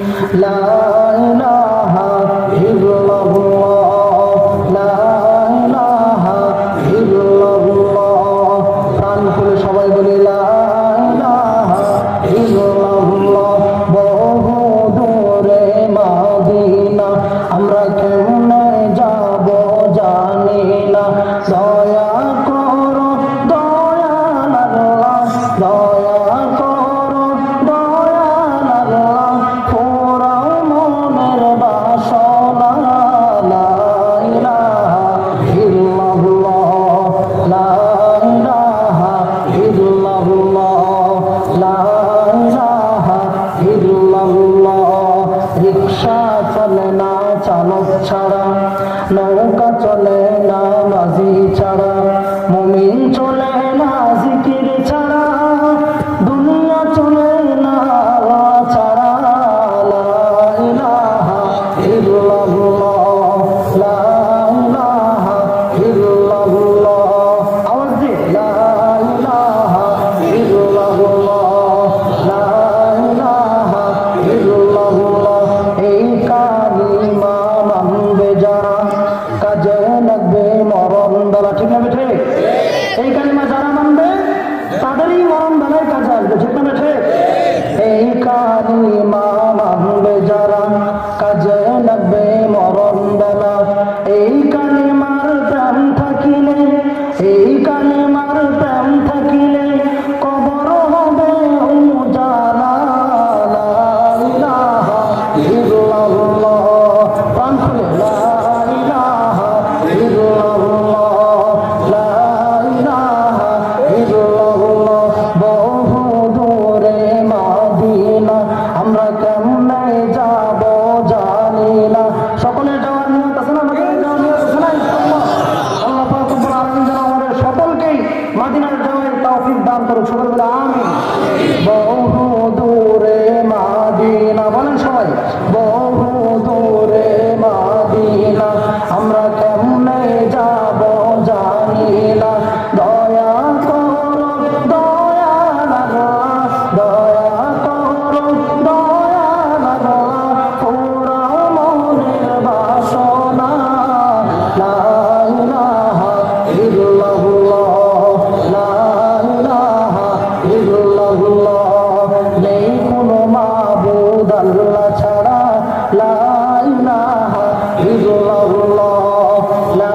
লা ইলাহা ইল্লাল্লাহ, লা ইলাহা ইল্লাল্লাহ। প্রাণ খুলে সবাই বলি লা ইলাহা ইল্লাল্লাহ। বহু দূরে মদিনা, আমরা কেমনে যাব জানি না। দয়া করো দয়াল আল্লাহ, দয়া করো দয়াল আল্লাহ, পোড়াও মনের বাসনা। লা ইলাহা ইল্লাল্লাহ, লা ইলাহা ইল্লাল্লাহ, লা ইলাহা ইল্লাল্লাহ। রিকশা চলে না চালক ছাড়া, নৌকা চলে না মাঝি ছাড়া, মুমিন চলে না জিকির ছাড়া, দুনিয়া চলে না আল্লাহ ছাড়া। লা ইলাহা ইল্লাল্লাহ, লা ইলাহা ইল্লাল্লাহ। আওয়াজ দিয়ে লা ইলাহা ইল্লাল্লাহ, লা ইলাহা ইল্লাল্লাহ। এই কালিমা মানবে যারা, কাজে লাগবে মরণ বেলা। ঠিক না বেঠে? এই কালিমা যারা মানবে তাদেরই মরণ বেলায় কাজে আসবে। ঠিক না বেঠে? এই কালিমা মানবে যারা, কাজে লাগবে মরণ বেলা। এই কালিমার প্রেম থাকিলে, এই কালিমার প্রেম থাকিলে কবর হবে উজালা। লা ইলাহা ইল্লাল্লাহ, প্রাণ খুলে লা ইলাহা ইল্লাল্লাহ, লা ইলাহা ইল্লাল্লাহ। বহু দূরে মদিনা, আমরা কেমনে যাব জানি না। সকলে যাওয়ার নিয়ত আছে না? আমাদের যাওয়ার নিয়ত আছে না? ইনশাআল্লাহ আল্লাহ পাক রব্বুল আলামিন যেন আমাদের সকলকেই মদিনার যাওয়ার তৌফিক দান করুক। সকলে বলে আমিন। বহু দূরে মদিনা, বলেন সবাই। বহু দূরে মদিনা, আমরা কেমনে যাব জানি না। দয়া করো দয়াল আল্লাহ, দয়া করো দয়াল আল্লাহ, পোড়াও মনের বাসনা। লা ইলাহা ইল্লাল্লাহ, লা ইলাহা ইল্লাল্লাহ। নেই কোনো মাবুদ আল্লাহ ছাড়া। লা ইলাহা ইল্লাল্লাহ, লা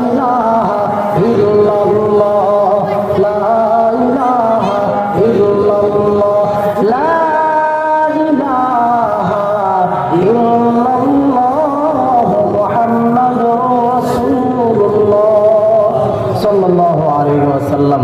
ইলাহা ইল্লাল্লাহ, লা ইলাহা ইল্লাল্লাহ, লা ইলাহা ইল্লাল্লাহ। মুহাম্মাদুর রাসূলুল্লাহ সাল্লাল্লাহু আলাইহি ওয়াসাল্লাম।